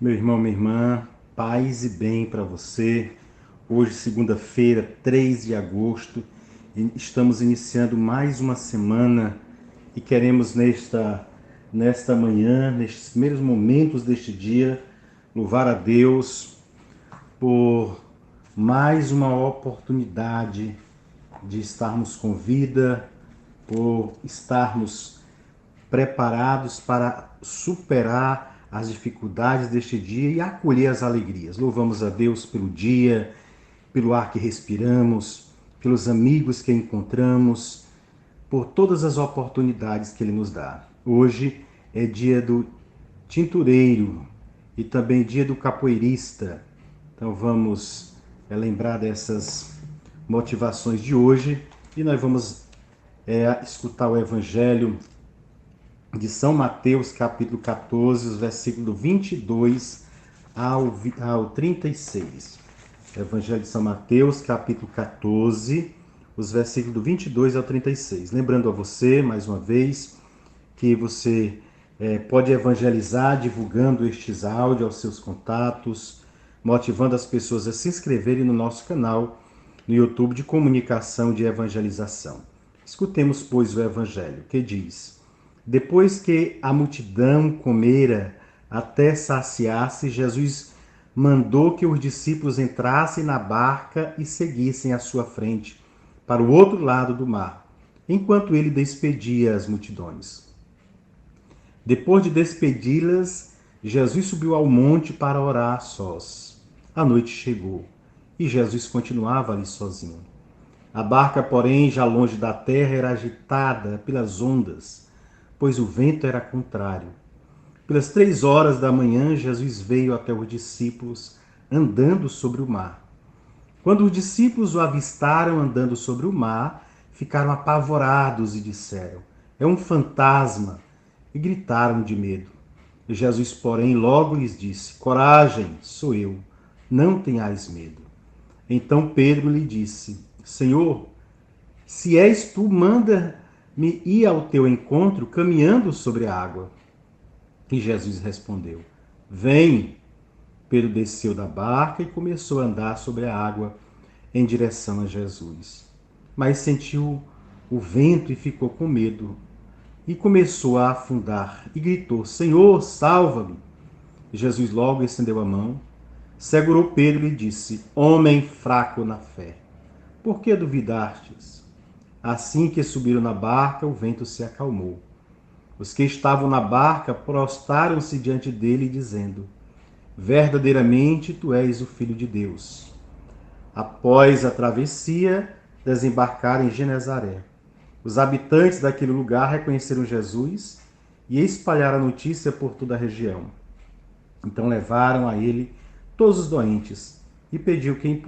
Meu irmão, minha irmã, paz e bem para você. Hoje, segunda-feira, 3 de agosto, estamos iniciando mais uma semana e queremos nesta manhã, nestes primeiros momentos deste dia, louvar a Deus por mais uma oportunidade de estarmos com vida, por estarmos preparados para superar as dificuldades deste dia e acolher as alegrias. Louvamos a Deus pelo dia, pelo ar que respiramos, pelos amigos que encontramos, por todas as oportunidades que Ele nos dá. Hoje é dia do tintureiro e também dia do capoeirista. Então vamos lembrar dessas motivações de hoje e nós vamos escutar o Evangelho de São Mateus, capítulo 14, os versículos do 22 ao 36. Evangelho de São Mateus, capítulo 14, os versículos do 22 ao 36. Lembrando a você, mais uma vez, que você pode evangelizar divulgando estes áudios aos seus contatos, motivando as pessoas a se inscreverem no nosso canal no YouTube de comunicação de evangelização. Escutemos, pois, o Evangelho, que diz: Depois que a multidão comera até saciar-se, Jesus mandou que os discípulos entrassem na barca e seguissem à sua frente, para o outro lado do mar, enquanto ele despedia as multidões. Depois de despedi-las, Jesus subiu ao monte para orar a sós. A noite chegou e Jesus continuava ali sozinho. A barca, porém, já longe da terra, era agitada pelas ondas, pois o vento era contrário. Pelas 3 horas da manhã, Jesus veio até os discípulos, andando sobre o mar. Quando os discípulos o avistaram andando sobre o mar, ficaram apavorados e disseram: É um fantasma! E gritaram de medo. Jesus, porém, logo lhes disse: Coragem, sou eu, não tenhais medo. Então Pedro lhe disse: Senhor, se és tu, manda-me ir ao teu encontro caminhando sobre a água. E Jesus respondeu: Vem. Pedro desceu da barca e começou a andar sobre a água em direção a Jesus. Mas sentiu o vento e ficou com medo. E começou a afundar e gritou: Senhor, salva-me. Jesus logo estendeu a mão, segurou Pedro e disse: Homem fraco na fé, por que duvidastes? Assim que subiram na barca, o vento se acalmou. Os que estavam na barca prostraram-se diante dele, dizendo: Verdadeiramente tu és o Filho de Deus. Após a travessia, desembarcaram em Genezaré. Os habitantes daquele lugar reconheceram Jesus e espalharam a notícia por toda a região. Então levaram a ele todos os doentes e pediu que lhes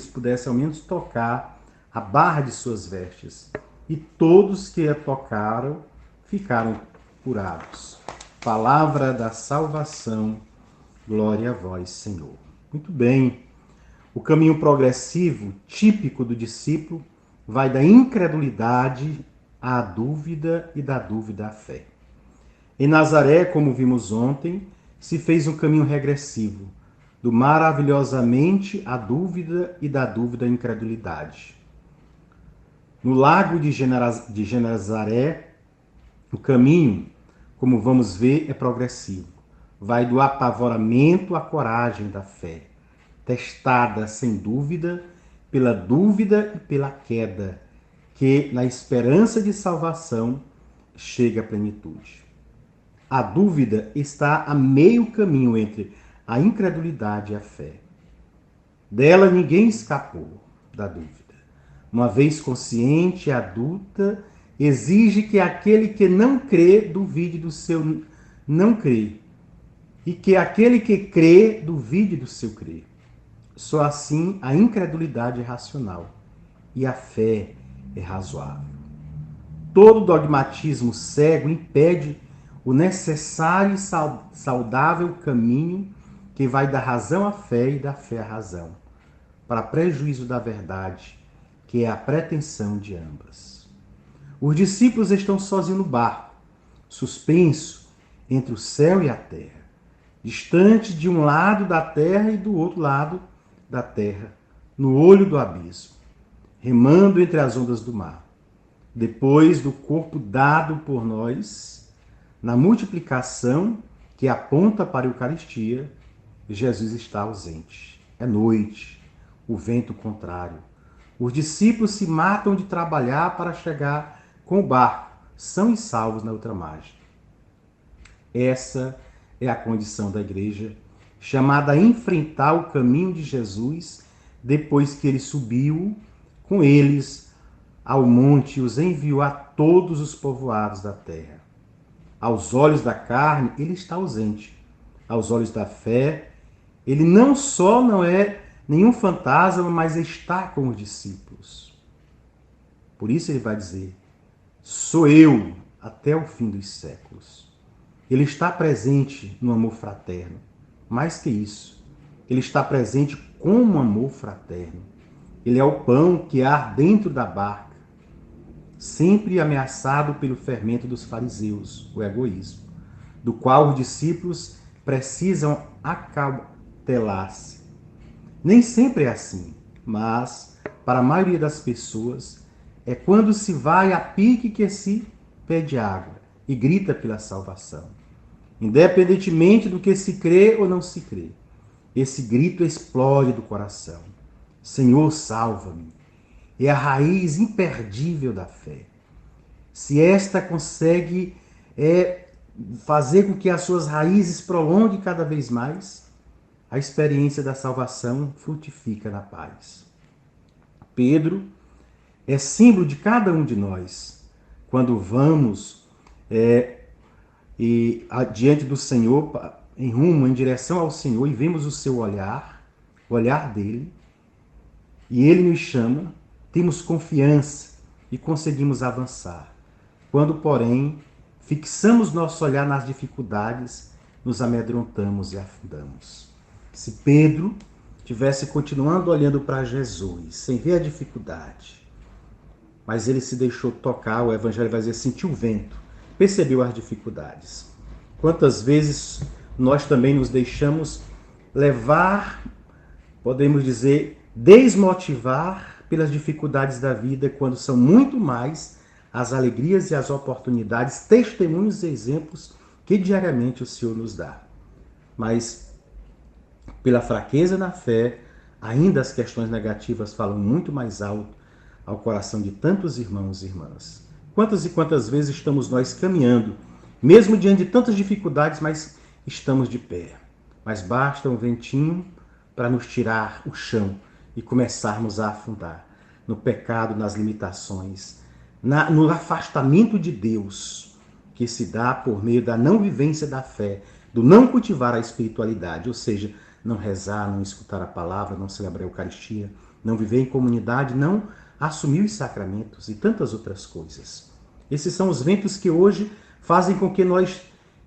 pudesse ao menos tocar a barra de suas vestes. E todos que a tocaram ficaram curados. Palavra da salvação, glória a vós, Senhor. Muito bem, o caminho progressivo, típico do discípulo, vai da incredulidade à dúvida e da dúvida à fé. Em Nazaré, como vimos ontem, se fez um caminho regressivo, do maravilhosamente à dúvida e da dúvida à incredulidade. No lago de Genezaré, o caminho, como vamos ver, é progressivo. Vai do apavoramento à coragem da fé, testada sem dúvida, pela dúvida e pela queda, que na esperança de salvação chega à plenitude. A dúvida está a meio caminho entre a incredulidade e a fé. Dela ninguém escapou, da dúvida. Uma vez consciente e adulta, exige que aquele que não crê duvide do seu não crer, e que aquele que crê duvide do seu crer. Só assim a incredulidade é racional e a fé é razoável. Todo dogmatismo cego impede o necessário e saudável caminho que vai da razão à fé e da fé à razão, para prejuízo da verdade, que é a pretensão de ambas. Os discípulos estão sozinhos no barco, suspenso entre o céu e a terra. distante de um lado da terra e do outro lado da terra, no olho do abismo, remando entre as ondas do mar. Depois do corpo dado por nós, na multiplicação que aponta para a Eucaristia, Jesus está ausente. É noite, o vento contrário. Os discípulos se matam de trabalhar para chegar com o barco, são e salvos na outra margem. Essa é a condição da igreja, chamada a enfrentar o caminho de Jesus depois que ele subiu com eles ao monte e os enviou a todos os povoados da terra. Aos olhos da carne, ele está ausente. Aos olhos da fé, ele não só não é nenhum fantasma, mas está com os discípulos. Por isso ele vai dizer, sou eu até o fim dos séculos. Ele está presente no amor fraterno. Mais que isso, ele está presente como amor fraterno. Ele é o pão que há dentro da barca, sempre ameaçado pelo fermento dos fariseus, o egoísmo, do qual os discípulos precisam acautelar-se. Nem sempre é assim, mas, para a maioria das pessoas, é quando se vai a pique que se pede água e grita pela salvação. Independentemente do que se crê ou não se crê, esse grito explode do coração. Senhor, salva-me. É a raiz imperdível da fé. Se esta consegue fazer com que as suas raízes prolonguem cada vez mais, a experiência da salvação frutifica na paz. Pedro é símbolo de cada um de nós. Quando vamos diante do Senhor, em rumo, em direção ao Senhor, e vemos o seu olhar, o olhar dele, e ele nos chama, temos confiança e conseguimos avançar. Quando, porém, fixamos nosso olhar nas dificuldades, nos amedrontamos e afundamos. Se Pedro tivesse continuando olhando para Jesus, sem ver a dificuldade, mas ele se deixou tocar, o Evangelho vai dizer, sentiu o vento, percebeu as dificuldades. Quantas vezes nós também nos deixamos levar, podemos dizer, desmotivar pelas dificuldades da vida, quando são muito mais as alegrias e as oportunidades, testemunhos e exemplos que diariamente o Senhor nos dá. Mas, pela fraqueza na fé, ainda as questões negativas falam muito mais alto ao coração de tantos irmãos e irmãs. Quantas e quantas vezes estamos nós caminhando, mesmo diante de tantas dificuldades, mas estamos de pé. Mas basta um ventinho para nos tirar o chão e começarmos a afundar no pecado, nas limitações, no afastamento de Deus, que se dá por meio da não vivência da fé, do não cultivar a espiritualidade, ou seja, não rezar, não escutar a palavra, não celebrar a Eucaristia, não viver em comunidade, não assumir os sacramentos e tantas outras coisas. Esses são os ventos que hoje fazem com que nós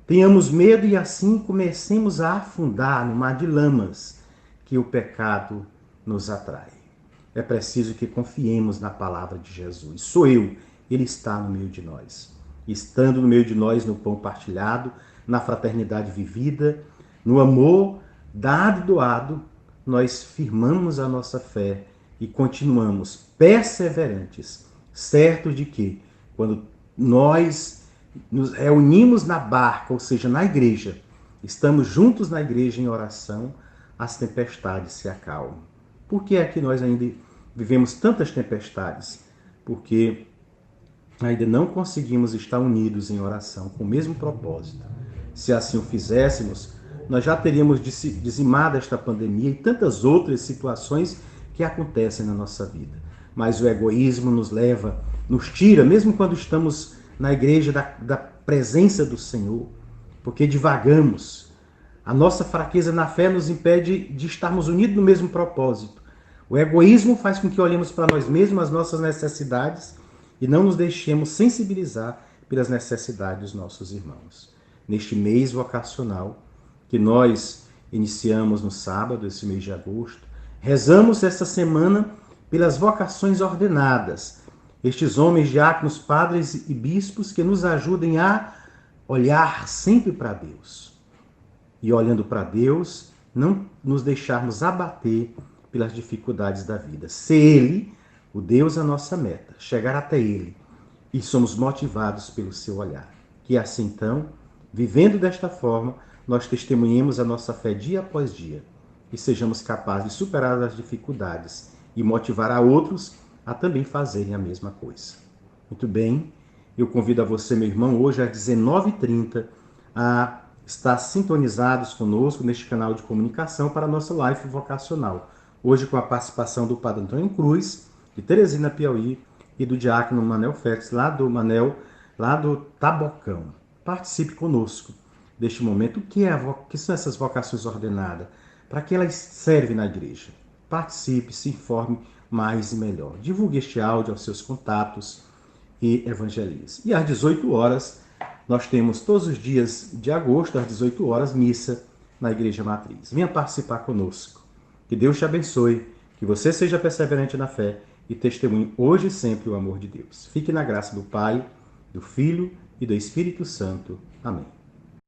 tenhamos medo e assim comecemos a afundar no mar de lamas que o pecado nos atrai. É preciso que confiemos na palavra de Jesus. Sou eu, ele está no meio de nós. Estando no meio de nós, no pão partilhado, na fraternidade vivida, no amor dado e doado, nós firmamos a nossa fé e continuamos perseverantes, certos de que, quando nós nos reunimos na barca, ou seja, na igreja, estamos juntos na igreja em oração, as tempestades se acalmam. Por que é que nós ainda vivemos tantas tempestades? Porque ainda não conseguimos estar unidos em oração com o mesmo propósito. Se assim o fizéssemos, nós já teríamos dizimado esta pandemia e tantas outras situações que acontecem na nossa vida. Mas o egoísmo nos leva, nos tira, mesmo quando estamos na igreja, da presença do Senhor, porque divagamos. A nossa fraqueza na fé nos impede de estarmos unidos no mesmo propósito. O egoísmo faz com que olhemos para nós mesmos, as nossas necessidades, e não nos deixemos sensibilizar pelas necessidades dos nossos irmãos. Neste mês vocacional, que nós iniciamos no sábado, esse mês de agosto, rezamos esta semana pelas vocações ordenadas, estes homens, diáconos, padres e bispos que nos ajudem a olhar sempre para Deus. e olhando para Deus, não nos deixarmos abater pelas dificuldades da vida. Ser Ele, o Deus, a nossa meta, chegar até Ele e somos motivados pelo seu olhar. Que assim então, vivendo desta forma, nós testemunhemos a nossa fé dia após dia e sejamos capazes de superar as dificuldades e motivar a outros a também fazerem a mesma coisa. Muito bem, eu convido a você, meu irmão, hoje às 19h30, a estar sintonizados conosco neste canal de comunicação para a nossa live vocacional. Hoje com a participação do Padre Antônio Cruz, de Teresina, Piauí, e do diácono Manel Félix, lá do Tabocão. Participe conosco deste momento. O que são essas vocações ordenadas? Para que elas servem na igreja? Participe, se informe mais e melhor. Divulgue este áudio aos seus contatos e evangelize. E às 18 horas, nós temos todos os dias de agosto, às 18 horas, missa na Igreja Matriz. Venha participar conosco. Que Deus te abençoe, que você seja perseverante na fé e testemunhe hoje e sempre o amor de Deus. Fique na graça do Pai, do Filho e do Espírito Santo. Amém.